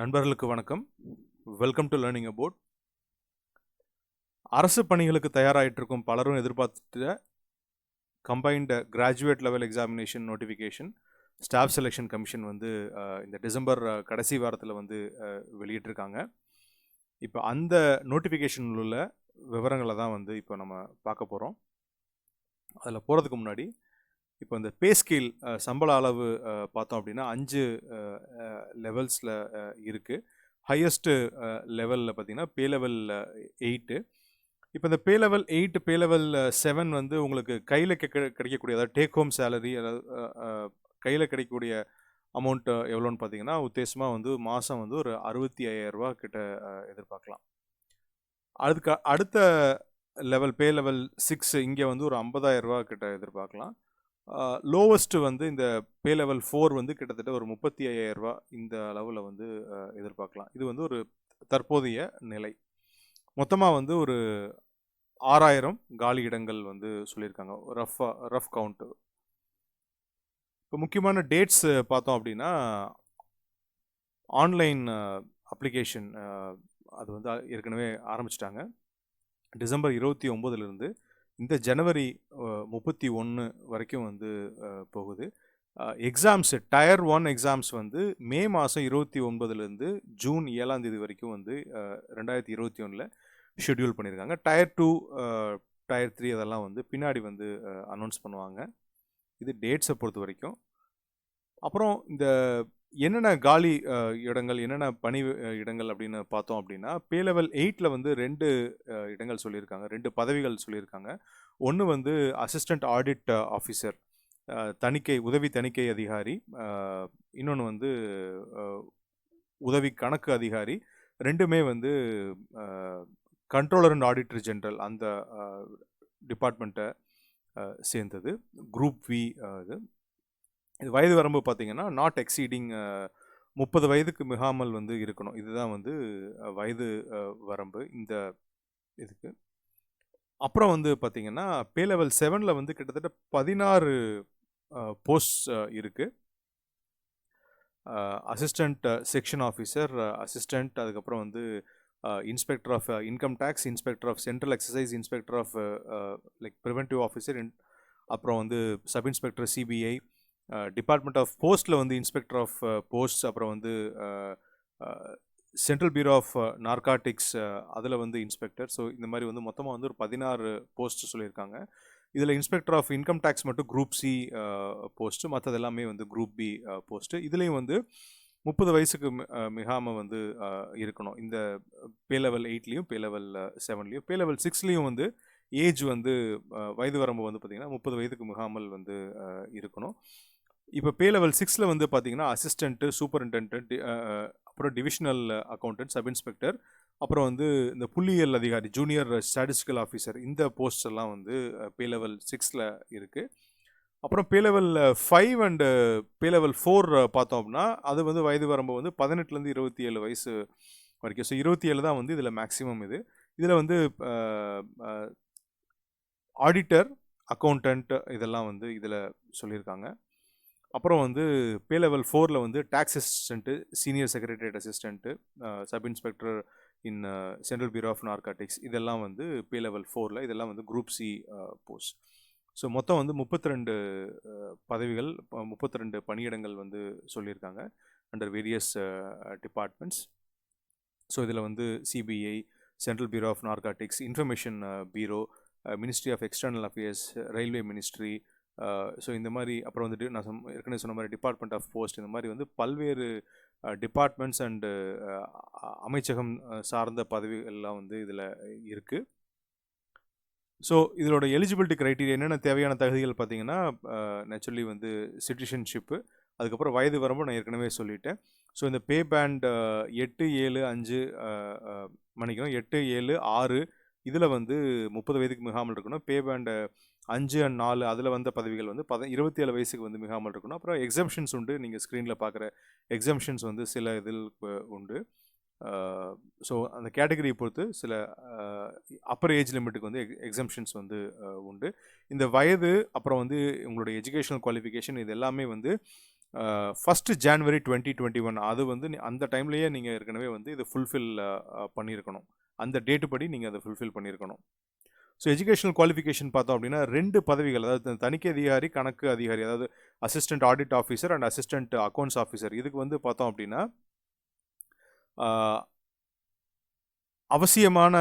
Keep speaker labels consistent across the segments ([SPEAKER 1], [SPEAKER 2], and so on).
[SPEAKER 1] நண்பர்களுக்கு வணக்கம். Welcome to learning about. அரசு பணிகளுக்கு தயாராகிட்டு இருக்கும் பலரும் எதிர்பார்த்துட்ட combined graduate level examination notification staff selection commission வந்து இந்த டிசம்பர் கடைசி வாரத்தில் வந்து வெளியிட்டிருக்காங்க. இப்போ அந்த நோட்டிஃபிகேஷனில் உள்ள விவரங்களை தான் வந்து இப்போ நம்ம பார்க்க போகிறோம். அதில் போகிறதுக்கு முன்னாடி இப்போ இந்த பே ஸ்கேல் சம்பள அளவு பார்த்தோம் அப்படின்னா 5 லெவல்ஸில் இருக்குது. ஹையஸ்ட்டு லெவலில் பார்த்தீங்கன்னா பே லெவல் 8. இப்போ இந்த பே லெவல் 8 பே லெவல் 7 வந்து உங்களுக்கு கையில் கிடைக்கக்கூடிய, அதாவது டேக் ஹோம் சேலரி, அதாவது கையில் கிடைக்கக்கூடிய அமௌண்ட் எவ்வளோன்னு பார்த்தீங்கன்னா உத்தேசமாக வந்து மாதம் வந்து ஒரு 65,000 ரூபா கிட்ட எதிர்பார்க்கலாம். அதுக்கு அடுத்த லெவல் பே லெவல் 6 இங்கே வந்து ஒரு 50,000 ரூபா கிட்ட எதிர்பார்க்கலாம். லோவஸ்ட்டு வந்து இந்த பே லெவல் 4 வந்து கிட்டத்தட்ட ஒரு 35,000 ரூபா இந்த அளவில் வந்து எதிர்பார்க்கலாம். இது வந்து ஒரு தற்போதைய நிலை. மொத்தமாக வந்து ஒரு 6,000 காலி இடங்கள் வந்து சொல்லியிருக்காங்க, ரஃப் கவுண்ட்டு. இப்போ முக்கியமான டேட்ஸ் பார்த்தோம் அப்படின்னா ஆன்லைன் அப்ளிகேஷன் அது வந்து ஏற்கனவே ஆரம்பிச்சிட்டாங்க. டிசம்பர் 29லேருந்து இந்த ஜனவரி 31 வரைக்கும் வந்து போகுது. எக்ஸாம்ஸ் டயர் 1 எக்ஸாம்ஸ் வந்து மே மாதம் 29லேருந்து ஜூன் 7ஆம் தேதி வரைக்கும் வந்து 2021 ஷெட்யூல் பண்ணியிருக்காங்க. டயர் 2 டயர் 3 அதெல்லாம் வந்து பின்னாடி வந்து அனௌன்ஸ் பண்ணுவாங்க. இது டேட்ஸை பொறுத்த வரைக்கும். அப்புறம் இந்த என்னென்ன காலி இடங்கள், என்னென்ன பணி இடங்கள் அப்படின்னு பார்த்தோம் அப்படின்னா பே லெவல் 8ல் வந்து 2 இடங்கள் சொல்லியிருக்காங்க, 2 பதவிகள் சொல்லியிருக்காங்க. ஒன்று வந்து அசிஸ்டண்ட் ஆடிட் ஆஃபீஸர், உதவி தணிக்கை அதிகாரி. இன்னொன்று வந்து உதவி கணக்கு அதிகாரி. ரெண்டுமே வந்து கண்ட்ரோலர் அண்ட் ஆடிட்டர் ஜெனரல் அந்த டிபார்ட்மெண்ட்டை சேர்ந்தது. Group V. இது வயது வரம்பு பார்த்தீங்கன்னா நாட் எக்ஸீடிங் 30 வயதுக்கு மிகாமல் வந்து இருக்கணும். இதுதான் வந்து வயது வரம்பு இந்த இதுக்கு. அப்புறம் வந்து பார்த்தீங்கன்னா பே லெவல் 7ல் வந்து கிட்டத்தட்ட 16 போஸ்ட் இருக்குது. அசிஸ்டண்ட் செக்ஷன் ஆஃபீஸர், அசிஸ்டண்ட், அதுக்கப்புறம் வந்து inspector of income tax, inspector of central excise, inspector of like preventive officer, அப்புறம் வந்து sub inspector CBI, department of போஸ்ட்டில் வந்து இன்ஸ்பெக்டர் ஆஃப் போஸ்ட், அப்புறம் வந்து சென்ட்ரல் பியூரோ ஆஃப் நார்காட்டிக்ஸ் அதில் வந்து இன்ஸ்பெக்டர். ஸோ இந்த மாதிரி வந்து மொத்தமாக வந்து ஒரு 16 போஸ்ட் சொல்லியிருக்காங்க. இதில் இன்ஸ்பெக்டர் ஆஃப் இன்கம் டேக்ஸ் மட்டும் குரூப் சி போஸ்ட்டு, மற்றது எல்லாமே வந்து குரூப் பி போஸ்ட்டு. இதுலேயும் வந்து 30 வயசுக்கு மிகாமல் வந்து இருக்கணும். இந்த பே லெவல் 8லேயும் பே லெவல் 7லேயும். பே லெவல் 6லேயும் வந்து ஏஜ் வந்து வயது வரம்பு வந்து பார்த்திங்கன்னா 30 வயதுக்கு மிகாமல் வந்து இருக்கணும். இப்போ பே லெவல் 6ல் வந்து பார்த்திங்கன்னா அசிஸ்டண்ட்டு, சூப்பரிண்டென்டென்ட், அப்புறம் டிவிஷனல் அக்கௌண்டன்ட், சப் இன்ஸ்பெக்டர், அப்புறம் வந்து இந்த புள்ளியியல் அதிகாரி, ஜூனியர் ஸ்டாட்டிஸ்டிக்கல் ஆஃபீஸர், இந்த போஸ்ட் எல்லாம் வந்து பே லெவல் 6ல் இருக்குது. அப்புறம் பே லெவல் 5 அண்டு பே லெவல் 4 பார்த்தோம் அப்படின்னா அது வந்து வயது வரம்பு வந்து 18லேருந்து 27 வயசு வரைக்கும். ஸோ 27 தான் வந்து இதில் மேக்ஸிமம். இதில் வந்து ஆடிட்டர், அக்கௌண்டன்ட் இதெல்லாம் வந்து இதில் சொல்லியிருக்காங்க. அப்புறம் வந்து பே லெவல் 4ல் வந்து tax assistant, senior secretariat assistant, sub inspector in central bureau of narcotics, இதெல்லாம் வந்து பே லெவல் 4ல். இதெல்லாம் வந்து குரூப் சி போஸ்ட். ஸோ மொத்தம் வந்து 32 பதவிகள், 32 பணியிடங்கள் வந்து சொல்லியிருக்காங்க அண்டர் வேரியஸ் டிபார்ட்மெண்ட்ஸ். ஸோ இதில் வந்து CBI, central bureau of narcotics, information bureau, ministry of external affairs, railway ministry, so இந்த மாதிரி, அப்புறம் வந்துட்டு நான் ஏற்கனவே சொன்ன மாதிரி டிபார்ட்மெண்ட் ஆஃப் போஸ்ட், இந்த மாதிரி வந்து பல்வேறு டிபார்ட்மெண்ட்ஸ் அண்டு அமைச்சகம் சார்ந்த பதவிகள்லாம் வந்து இதில் இருக்குது. ஸோ இதோட எலிஜிபிலிட்டி க்ரைட்டீரியா, என்னென்ன தேவையான தகுதிகள் பார்த்தீங்கன்னா நேச்சுரலி வந்து சிட்டிசன்ஷிப்பு, அதுக்கப்புறம் வயது வரம்பு நான் ஏற்கனவே சொல்லிட்டேன். ஸோ இந்த பே பேண்ட் 8, 7, 5 மன்னிக்கணும் 8, 7, 6 இதில் வந்து 30 வயதுக்கு மிகாமல் இருக்கணும். பே பேண்ட் 5 and 4 அதில் வந்த பதவிகள் வந்து 27 வயசுக்கு வந்து மிகாமல் இருக்கணும். அப்புறம் எக்ஸம்ஷன்ஸ் உண்டு. நீங்கள் ஸ்க்ரீனில் பார்க்குற எக்ஸம்ஷன்ஸ் வந்து சில இதில் உண்டு. ஸோ அந்த கேட்டகரியை பொறுத்து சில அப்பர் ஏஜ் லிமிட்டுக்கு வந்து எக்ஸம்ஷன்ஸ் வந்து உண்டு. இந்த வயது, அப்புறம் வந்து உங்களுடைய எஜுகேஷனல் குவாலிஃபிகேஷன், இது எல்லாமே வந்து 1 ஜான்வரி 2021 அது வந்து அந்த டைம்லேயே நீங்கள் ஏற்கனவே வந்து இது ஃபுல்ஃபில் பண்ணியிருக்கணும். அந்த டேட்டு படி நீங்கள் அதை ஃபுல்ஃபில் பண்ணியிருக்கணும். ஸோ எஜுகேஷனல் குவாலிஃபிகேஷன் பார்த்தோம் அப்படின்னா 2 பதவிகள், அதாவது தணிக்கை அதிகாரி, கணக்கு அதிகாரி, அதாவது assistant audit officer and assistant accounts officer. இதுக்கு வந்து பார்த்தோம் அப்படின்னா அவசியமான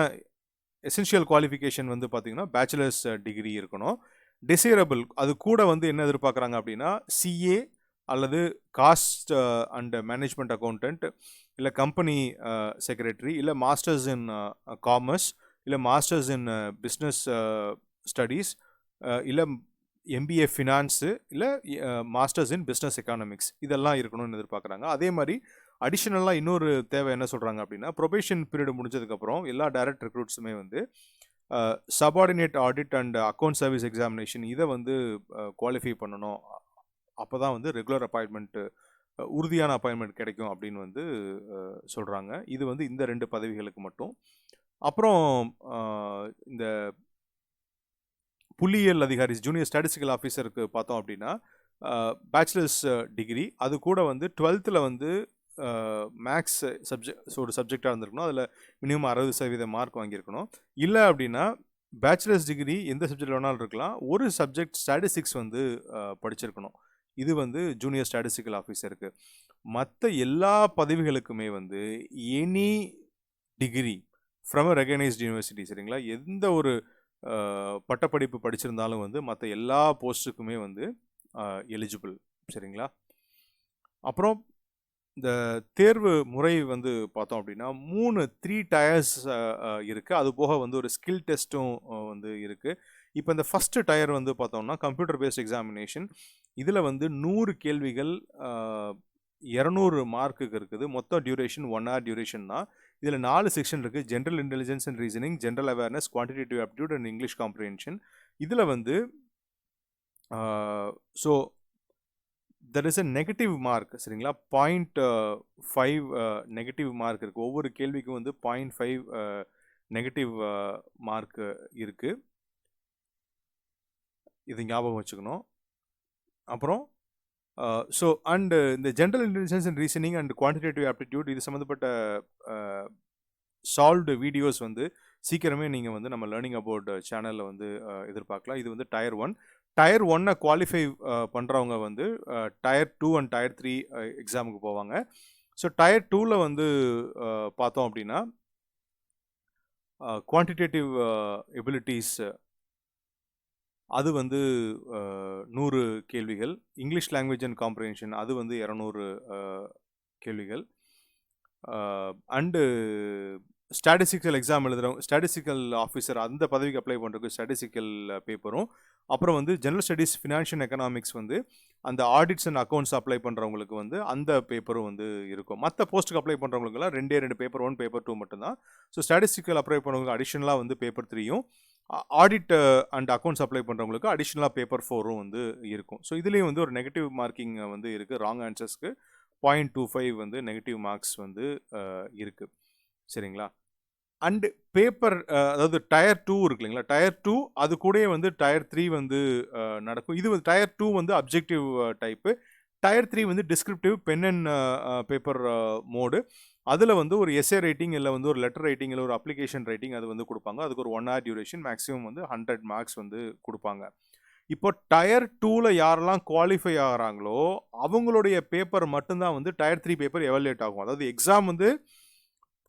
[SPEAKER 1] எசென்ஷியல் குவாலிஃபிகேஷன் வந்து பார்த்தீங்கன்னா பேச்சுலர்ஸ் டிகிரி இருக்கணும். டிசைரபிள் அது கூட வந்து என்ன எதிர்பார்க்குறாங்க அப்படின்னா சிஏ அல்லது காஸ்ட் அண்ட் மேனேஜ்மெண்ட் அக்கௌண்டன்ட், இல்லை கம்பெனி செக்ரட்டரி, இல்லை மாஸ்டர்ஸ் இன் காமர்ஸ், இல்லை மாஸ்டர்ஸ் இன் பிஸ்னஸ் ஸ்டடீஸ், இல்லை எம்பிஏ ஃபினான்ஸு, இல்லை மாஸ்டர்ஸ் இன் பிஸ்னஸ் எக்கானமிக்ஸ், இதெல்லாம் இருக்கணும்னு எதிர்பார்க்குறாங்க. அதே மாதிரி அடிஷ்னலாக இன்னொரு தேவை என்ன சொல்கிறாங்க அப்படின்னா ப்ரொபேஷன் பீரியட் முடிஞ்சதுக்கப்புறம் எல்லா டைரக்ட் ரெக்ரூட்ஸுமே வந்து subordinate audit and account service examination இதை வந்து குவாலிஃபை பண்ணணும். அப்போ தான் வந்து ரெகுலர் அப்பாயின்மெண்ட்டு, உறுதியான அப்பாயின்மெண்ட் கிடைக்கும் அப்படின்னு வந்து சொல்கிறாங்க. இது வந்து இந்த 2 பதவிகளுக்கு மட்டும். அப்புறம் இந்த புள்ளியியல் அதிகாரி ஜூனியர் ஸ்டாட்டிஸ்டிக்கல் ஆஃபீஸருக்கு பார்த்தோம் அப்படின்னா பேச்சுலர்ஸ் டிகிரி, அது கூட வந்து 12th வந்து மேக்ஸ் ஒரு சப்ஜெக்டாக இருந்திருக்கணும். அதில் மினிமம் 60% மார்க் வாங்கியிருக்கணும். இல்லை அப்படின்னா பேச்சுலர்ஸ் டிகிரி எந்த சப்ஜெக்ட் வேணாலும் இருக்கலாம், ஒரு சப்ஜெக்ட் ஸ்டாட்டிஸ்டிக்ஸ் வந்து படிச்சிருக்கணும். இது வந்து ஜூனியர் ஸ்டாட்டிஸ்டிக்கல் ஆஃபீஸருக்கு. மற்ற எல்லா பதவிகளுக்குமே வந்து any degree from a recognised university, சரிங்களா, எந்த ஒரு பட்டப்படிப்பு படிச்சிருந்தாலும் வந்து மற்ற எல்லா போஸ்ட்டுக்குமே வந்து எலிஜிபிள், சரிங்களா. அப்புறம் இந்த தேர்வு முறை வந்து பார்த்தோம் அப்படின்னா 3 டயர்ஸ் இருக்குது. அது போக வந்து ஒரு ஸ்கில் டெஸ்ட்டும் வந்து இருக்குது. இப்போ இந்த ஃபஸ்ட்டு டயர் வந்து பார்த்தோம்னா கம்ப்யூட்டர் பேஸ்ட் எக்ஸாமினேஷன். இதில் வந்து 100 கேள்விகள் 200 மார்க்குக்கு இருக்குது. மொத்தம் டியூரேஷன் 1 hour டியூரேஷன் தான். இதில் 4 செக்ஷன் இருக்குது. General intelligence and reasoning, general awareness, quantitative aptitude and English comprehension. இதில் வந்து so there is a negative mark, சரிங்களா. 0.5 நெகட்டிவ் மார்க் இருக்குது. ஒவ்வொரு கேள்விக்கும் வந்து 0.5 நெகட்டிவ் மார்க் இருக்குது. இது ஞாபகம் வச்சுக்கணும். அப்புறம் ஸோ அண்டு இந்த general intelligence and reasoning and quantitative aptitude இது சம்மந்தப்பட்ட சால்வ்டு வீடியோஸ் வந்து சீக்கிரமே நீங்கள் வந்து நம்ம லேர்னிங் அபவுட் சேனலில் வந்து எதிர்பார்க்கலாம். இது வந்து டயர் 1. டயர் 1 குவாலிஃபை பண்ணுறவங்க வந்து டயர் 2 அண்ட் டயர் 3 எக்ஸாமுக்கு போவாங்க. ஸோ டயர் 2ல் வந்து பார்த்தோம் அப்படின்னா குவான்டிடேட்டிவ் எபிலிட்டிஸ் அது வந்து 100 கேள்விகள். இங்கிலீஷ் லாங்குவேஜ் அண்ட் காம்ப்ரிஹென்ஷன் அது வந்து 200 கேள்விகள். அண்டு ஸ்டாட்டிஸ்டிக்கல் எக்ஸாம் எழுதுகிறவங்க, ஸ்டாட்டிஸ்டிக்கல் ஆஃபீஸர் அந்த பதவிக்கு அப்ளை பண்ணுறதுக்கு ஸ்டாட்டிஸ்டிக்கல் பேப்பரும், அப்புறம் வந்து ஜெனரல் ஸ்டடீஸ், ஃபினான்ஷியல் எக்கனாமிக்ஸ் வந்து அந்த ஆடிட்ஸ் அண்ட் அக்கௌண்ட்ஸ் அப்ளை பண்ணுறவங்களுக்கு வந்து அந்த பேப்பரும் வந்து இருக்கும். மற்ற போஸ்ட்டுக்கு அப்ளை பண்ணுறவங்களுக்குலாம் 2 பேப்பர் 1 பேப்பர் 2 மட்டும்தான். ஸோ ஸ்டாட்டிஸ்டிக்கல் அப்ளை பண்ணுறவங்களுக்கு அடிஷ்னலாக வந்து பேப்பர் 3யும், ஆடிட் அண்ட் அக்கௌண்ட்ஸ் அப்ளை பண்ணுறவங்களுக்கு அடிஷ்னலாக பேப்பர் 4ம் வந்து இருக்கும். ஸோ இதுலேயும் வந்து ஒரு நெகட்டிவ் மார்க்கிங் வந்து இருக்குது. ராங் ஆன்சர்ஸ்க்கு 0.25 வந்து நெகட்டிவ் மார்க்ஸ் வந்து இருக்குது, சரிங்களா. அண்டு பேப்பர் அதாவது டயர் 2 இருக்கு இல்லைங்களா, டயர் 2 அது கூடயே வந்து டயர் 3 வந்து நடக்கும். இது வந்து டயர் 2 வந்து அப்ஜெக்டிவ் டைப்பு, டயர் 3 வந்து descriptive pen and paper mode. அதில் வந்து ஒரு எஸ்ஏ ரைட்டிங், இல்லை வந்து ஒரு லெட்டர் ரைட்டிங், இல்லை ஒரு அப்ளிகேஷன் ரைட்டிங் அது வந்து கொடுப்பாங்க. அதுக்கு ஒரு 1 hour டியூரேஷன், மேக்ஸிமம் வந்து 100 மார்க்ஸ் வந்து கொடுப்பாங்க. இப்போ டயர் 2ல் யாரெல்லாம் குவாலிஃபை ஆகிறாங்களோ அவங்களுடைய பேப்பர் மட்டும்தான் வந்து டயர் 3 பேப்பர் எவாலுவேட் ஆகும். அதாவது எக்ஸாம் வந்து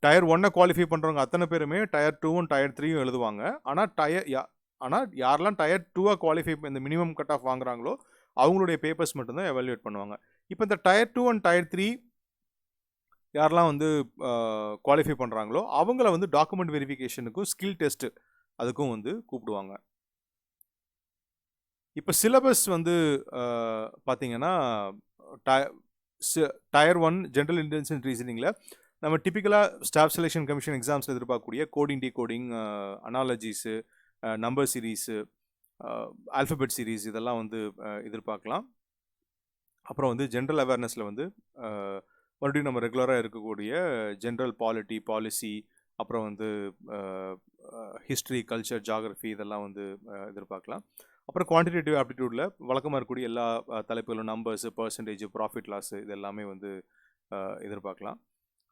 [SPEAKER 1] டயர் 1 குவாலிஃபை பண்ணுறவங்க அத்தனை பேருமே டயர் 2ம் டயர் 3யும் எழுதுவாங்க. ஆனால் யாரெல்லாம் டயர் 2 குவாலிஃபை இந்த மினிமம் கட் ஆஃப் வாங்குறாங்களோ அவங்களுடைய பேப்பர்ஸ் மட்டும்தான் எவாலுவேட் பண்ணுவாங்க. இப்போ இந்த டயர் 2 அண்ட் டயர் 3 யாரெல்லாம் வந்து குவாலிஃபை பண்ணுறாங்களோ அவங்கள வந்து டாக்குமெண்ட் வெரிஃபிகேஷனுக்கும் ஸ்கில் டெஸ்ட்டு அதுக்கும் வந்து கூப்பிடுவாங்க. இப்போ சிலபஸ் வந்து பார்த்தீங்கன்னா டயர் 1 ஜென்ரல் இன்டெலிஜென்ஸ் அண்ட் ரீசனிங்கில் நம்ம டிப்பிக்கலாக ஸ்டாஃப் செலெக்ஷன் கமிஷன் எக்ஸாம்ஸில் எதிர்பார்க்கக்கூடிய coding, decoding, analogies, number series, alphabet series இதெல்லாம் வந்து எதிர்பார்க்கலாம். அப்புறம் வந்து ஜென்ரல் அவேர்னஸில் வந்து மறுபடியும் நம்ம ரெகுலராக இருக்கக்கூடிய ஜென்ரல் பாலிசி, அப்புறம் வந்து ஹிஸ்ட்ரி, கல்ச்சர், ஜாகிரஃபி இதெல்லாம் வந்து எதிர்பார்க்கலாம். அப்புறம் குவான்டிடேட்டிவ் ஆப்டிடியூடில் வழக்கமாக இருக்கக்கூடிய எல்லா தலைப்புகளும் நம்பர்ஸ், பர்சன்டேஜ், ப்ராஃபிட் லாஸ் இது எல்லாமே வந்து எதிர்பார்க்கலாம்.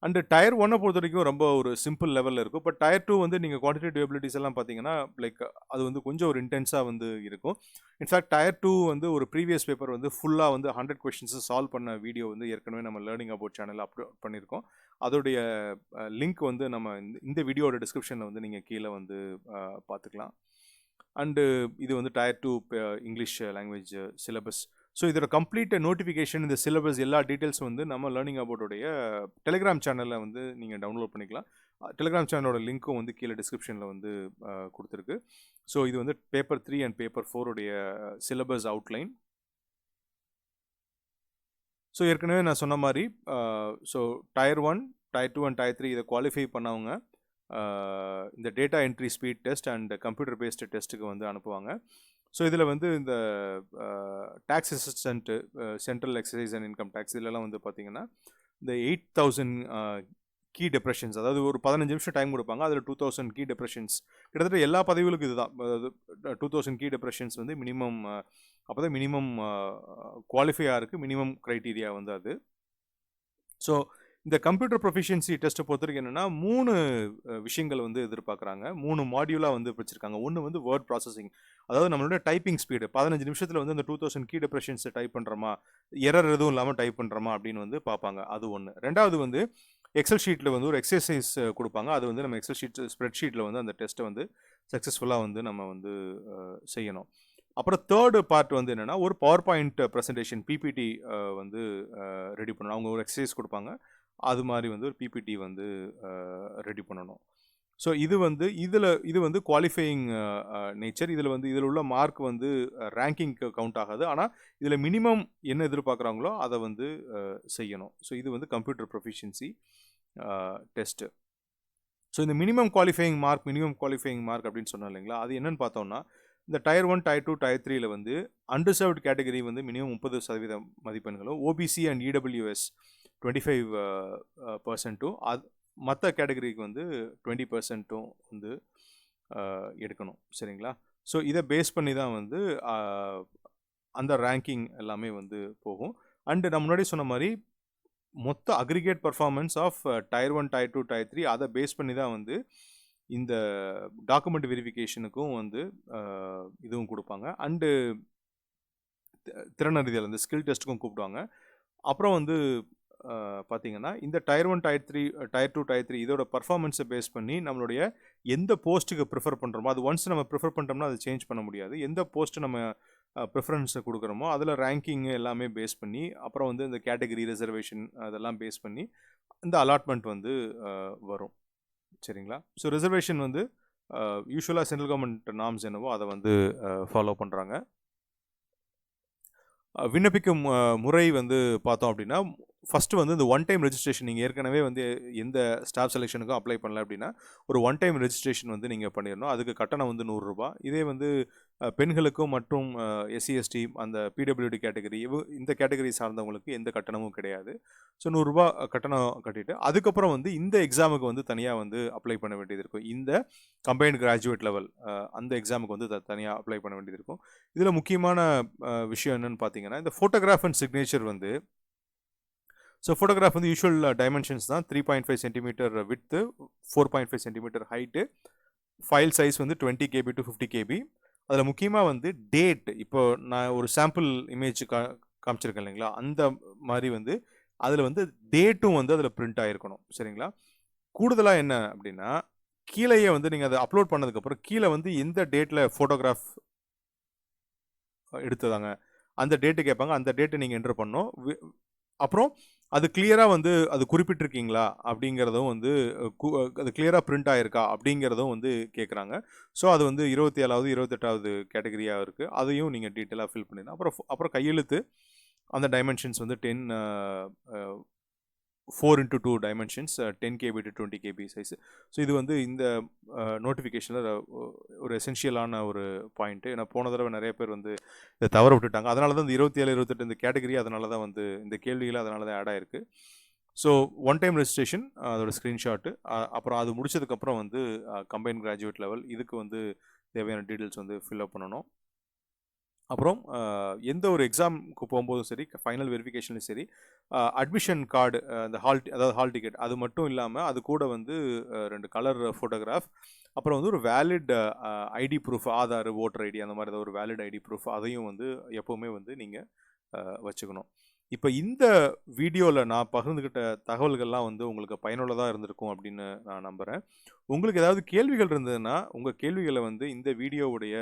[SPEAKER 1] அண்டு டயர் ஒன்னை பொறுத்த வரைக்கும் ரொம்ப ஒரு சிம்பிள் லெவலில் இருக்கும். பட் டயர் டூ வந்து நீங்கள் குவான்டிடேட்டிவ் எபிலிட்டிஸ் எல்லாம் பார்த்தீங்கன்னா லைக் அது வந்து கொஞ்சம் ஒரு இன்டென்ஸாக வந்து இருக்கும். இன்ஃபேக்ட் டயர் டூ வந்து ஒரு ப்ரீவியஸ் பேப்பர் வந்து ஃபுல்லாக வந்து 100 கொஸ்டின்ஸை சால்வ் பண்ண வீடியோ வந்து ஏற்கனவே நம்ம லேர்னிங் அபவுட் சேனலில் அப்லோட் பண்ணியிருக்கோம். அதோடைய லிங்க் வந்து நம்ம இந்த வீடியோட டிஸ்கிரிப்ஷனில் வந்து நீங்கள் கீழே வந்து பார்த்துக்கலாம். அண்டு இது வந்து tier two English language syllabus. So இதோட கம்ப்ளீட் நோட்டிஃபிகேஷன், இந்த சிலபஸ் எல்லா டீட்டெயில்ஸும் வந்து நம்ம லேர்னிங் அபவுட்டோடைய டெலிகிராம் சேனலில் வந்து நீங்கள் டவுன்லோட் பண்ணிக்கலாம். டெலிகிராம் சேனலோட லிங்க்கும் வந்து கீழே டிஸ்கிரிப்ஷனில் வந்து கொடுத்துருக்கு. ஸோ இது வந்து பேப்பர் 3 அண்ட் பேப்பர் 4 உடைய சிலபஸ் அவுட்லைன். ஸோ ஏற்கனவே நான் சொன்ன மாதிரி so tier 1, tier 2 and tier 3 இதை குவாலிஃபை பண்ணவங்க இந்த data entry speed test and computer based டெஸ்ட்டுக்கு வந்து அனுப்புவாங்க. ஸோ இதில் வந்து இந்த tax assistant, central excise and income tax இதெல்லாம் வந்து பார்த்தீங்கன்னா இந்த 8000 கீ டெப்ரெஷன்ஸ், அதாவது ஒரு 15 நிமிஷம் டைம் கொடுப்பாங்க. அதில் 2000 கீ டெப்ரெஷன்ஸ், கிட்டத்தட்ட எல்லா பதவிகளுக்கும் இதுதான். அதாவது 2000 கீ டெப்ரெஷன்ஸ் வந்து மினிமம், அப்போ தான் மினிமம் குவாலிஃபை இருக்குது, மினிமம் க்ரைட்டீரியா வந்து அது. ஸோ இந்த கம்ப்யூட்டர் ப்ரொஃபிஷியன்சி டெஸ்ட்டை பொறுத்த வரைக்கும் என்னென்னா 3 விஷயங்கள் வந்து எதிர்பார்க்குறாங்க. 3 மாடியூலாக வந்து பிடிச்சிருக்காங்க. ஒன்று வந்து வேர்ட் ப்ராசஸிங், அதாவது நம்மளோட டைப்பிங் ஸ்பீடு 15 நிமிஷத்தில் வந்து அந்த 2000 கீ டெப்ரெஷன்ஸை டைப் பண்ணுறோமா, எரர் எதுவும் இல்லாமல் டைப் பண்ணுறோமா அப்படின்னு வந்து பார்ப்பாங்க. அது ஒன்று. ரெண்டாவது வந்து எக்ஸல் ஷீட்டில் வந்து ஒரு எக்ஸசைஸ் கொடுப்பாங்க. அது வந்து நம்ம எக்ஸல் ஷீட் ஸ்ப்ரெட் ஷீட்டில் வந்து அந்த டெஸ்ட்டை வந்து சக்ஸஸ்ஃபுல்லாக வந்து நம்ம வந்து செய்யணும். அப்புறம் தேர்டு பார்ட் வந்து என்னென்னா ஒரு பவர் பாயிண்ட் ப்ரெசன்டேஷன், பிபிடி வந்து ரெடி பண்ணணும். அவங்க ஒரு எக்ஸசைஸ் கொடுப்பாங்க, அது மாதிரி வந்து ஒரு பிபிடி வந்து ரெடி பண்ணணும். ஸோ இது வந்து இது வந்து குவாலிஃபையிங் நேச்சர். இதில் உள்ள மார்க் வந்து ரேங்கிங்க்கு கவுண்ட் ஆகாது. ஆனால் இதில் மினிமம் என்ன எதிர்பார்க்குறாங்களோ அதை வந்து செய்யணும். ஸோ இது வந்து கம்ப்யூட்டர் ப்ரொஃபிஷியன்சி டெஸ்ட்டு. ஸோ இந்த மினிமம் குவாலிஃபையிங் மார்க் அப்படின்னு சொன்னோம் இல்லைங்களா, அது என்னன்னு பார்த்தோம்னா இந்த டயர் 1, டயர் 2, டயர் 3ல வந்து அன்ரிசர்வ்டு கேட்டகரி வந்து மினிமம் 30% மதிப்பெண்களும், ஓபிசி அண்ட் இடபிள்யூஎஸ் 25% அது மற்ற கேட்டகரிக்கு வந்து 20% வந்து எடுக்கணும். சரிங்களா? ஸோ இதை பேஸ் பண்ணி தான் வந்து அந்த ரேங்கிங் எல்லாமே வந்து போகும். அண்டு நான் முன்னாடி சொன்ன மாதிரி மொத்த aggregate performance of tier 1, tier 2, tier 3 அதை பேஸ் பண்ணி தான் வந்து இந்த டாக்குமெண்ட் வெரிஃபிகேஷனுக்கும் வந்து இதுவும் கொடுப்பாங்க. அண்டு திறனறிதல் அந்த ஸ்கில் டெஸ்ட்டுக்கும் கூப்பிடுவாங்க. அப்புறம் வந்து பார்த்தீங்கன்னா இந்த டயர் 1, டயர் 3, டயர் 2, டயர் 3 இதோட பர்ஃபார்மன்ஸை பேஸ் பண்ணி நம்மளுடைய எந்த போஸ்ட்டுக்கு ப்ரிஃபர் பண்ணுறோமோ, அது ஒன்ஸ் நம்ம ப்ரிஃபர் பண்ணிட்டோம்னா அது சேஞ்ச் பண்ண முடியாது. எந்த போஸ்ட்டு நம்ம ப்ரிஃபரன்ஸை கொடுக்குறோமோ அதில் ரேங்கிங் எல்லாமே பேஸ் பண்ணி, அப்புறம் வந்து இந்த கேட்டகரி ரிசர்வேஷன் அதெல்லாம் பேஸ் பண்ணி இந்த அலாட்மெண்ட் வந்து வரும். சரிங்களா? ஸோ ரிசர்வேஷன் வந்து யூஸ்வலாக சென்ட்ரல் கவர்மெண்ட் நார்ம்ஸ் என்னவோ அதை வந்து ஃபாலோ பண்ணுறாங்க. விண்ணப்பிக்கும் முறை வந்து பார்த்தோம் அப்படின்னா, ஃபஸ்ட்டு வந்து இந்த ஒன் டைம் ரெஜிஸ்ட்ரேஷன், நீங்கள் ஏற்கனவே வந்து எந்த ஸ்டாஃப் செலெக்ஷனுக்கும் அப்ளை பண்ணல அப்படின்னா ஒரு ஒன் டைம் ரெஜிஸ்ட்ரேஷன் வந்து நீங்கள் பண்ணிடணும். அதுக்கு கட்டணம் வந்து ₹100. இதே வந்து பெண்களுக்கும் மற்றும் எஸ்சி எஸ்டி அந்த பிடபிள்யூடி கேட்டகரி இந்த கேட்டகரி சார்ந்தவங்களுக்கு எந்த கட்டணமும் கிடையாது. ஸோ ₹100 கட்டணம் கட்டிட்டு அதுக்கப்புறம் வந்து இந்த எக்ஸாமுக்கு வந்து தனியாக வந்து அப்ளை பண்ண வேண்டியது இருக்கும். இந்த கம்பைன்டு கிராஜுவேட் லெவல் அந்த எக்ஸாமுக்கு வந்து தனியாக அப்ளை பண்ண வேண்டியது இருக்கும். இதில் முக்கியமான விஷயம் என்னென்னு பார்த்தீங்கன்னா, இந்த ஃபோட்டோகிராஃப் அண்ட் சிக்னேச்சர் வந்து, ஸோ ஃபோட்டோகிராஃப் வந்து யூஷுவல் டைமென்ஷன்ஸ் தான். 3.5 centimetre width, 4.5 centimetre height, file size வந்து 20 KB to 50 KB. அதில் முக்கியமாக வந்து டேட், இப்போ நான் ஒரு சாம்பிள் இமேஜ் காமிச்சிருக்கேன் இல்லைங்களா, அந்த மாதிரி வந்து அதில் வந்து டேட்டும் வந்து அதில் பிரிண்ட் ஆகிருக்கணும். சரிங்களா? கூடுதலாக என்ன அப்படின்னா, கீழேயே வந்து நீங்கள் அதை அப்லோட் பண்ணதுக்கப்புறம் கீழே வந்து எந்த டேட்டில் ஃபோட்டோகிராஃப் எடுத்ததாங்க அந்த டேட்டு கேட்பாங்க. அந்த டேட்டை நீங்கள் என்டர் பண்ணணும். அப்புறம் அது கிளியராக வந்து அது குறிப்பிட்டிருக்கீங்களா அப்படிங்கிறதும் வந்து அது கிளியராக பிரிண்ட் ஆகிருக்கா அப்படிங்கிறதும் வந்து கேட்குறாங்க. ஸோ அது வந்து 27வது 28வது கேட்டகரியாக இருக்குது. அதையும் நீங்கள் டீட்டெயிலாக ஃபில் பண்ணிடணும். அப்புறம் கையெழுத்து அந்த டைமென்ஷன்ஸ் வந்து 4x2 dimensions 10 KB to 20 KB size. So இது வந்து இந்த நோட்டிஃபிகேஷனில் ஒரு எசென்ஷியலான ஒரு பாயிண்ட்டு. ஏன்னா போன தடவை நிறைய பேர் வந்து இதை தவற விட்டுட்டாங்க. அதனால தான் இந்த 27, 28 இந்த கேட்டகரி அதனால தான் வந்து இந்த கேள்விகள் அதனால தான் ஆட் ஆகிருக்கு. ஸோ ஒன் டைம் ரெஜிஸ்ட்ரேஷன் அதோட ஸ்க்ரீன்ஷாட்டு, அப்புறம் அது முடிச்சதுக்கப்புறம் வந்து கம்பைன் கிராஜுவேட் லெவல் இதுக்கு வந்து தேவையான டீட்டெயில்ஸ் வந்து ஃபில்அப் பண்ணணும். அப்புறம் எந்த ஒரு எக்ஸாமுக்கு போகும்போதும் சரி, ஃபைனல் வெரிஃபிகேஷன்லையும் சரி, அட்மிஷன் கார்டு, அந்த அதாவது ஹால் டிக்கெட் அது மட்டும் இல்லாமல் அது கூட வந்து 2 கலர் ஃபோட்டோகிராஃப், அப்புறம் வந்து ஒரு valid ID proof, Aadhaar, voter ID அந்த மாதிரி ஏதாவது ஒரு வேலிட் ஐடி ப்ரூஃப் அதையும் வந்து எப்போவுமே வந்து நீங்கள் வச்சுக்கணும். இப்போ இந்த வீடியோவில் நான் பகிர்ந்துக்கிட்ட தகவல்கள்லாம் வந்து உங்களுக்கு பயனுள்ளதாக இருந்திருக்கும் அப்படின்னு நான் நம்புகிறேன். உங்களுக்கு ஏதாவது கேள்விகள் இருந்ததுன்னா உங்கள் கேள்விகளை வந்து இந்த வீடியோவுடைய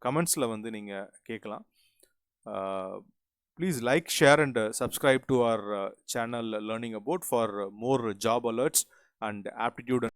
[SPEAKER 1] கமெண்ட்ஸில் வந்து நீங்கள் கேட்கலாம். Please like, share and subscribe to our channel learning about for more job alerts and aptitude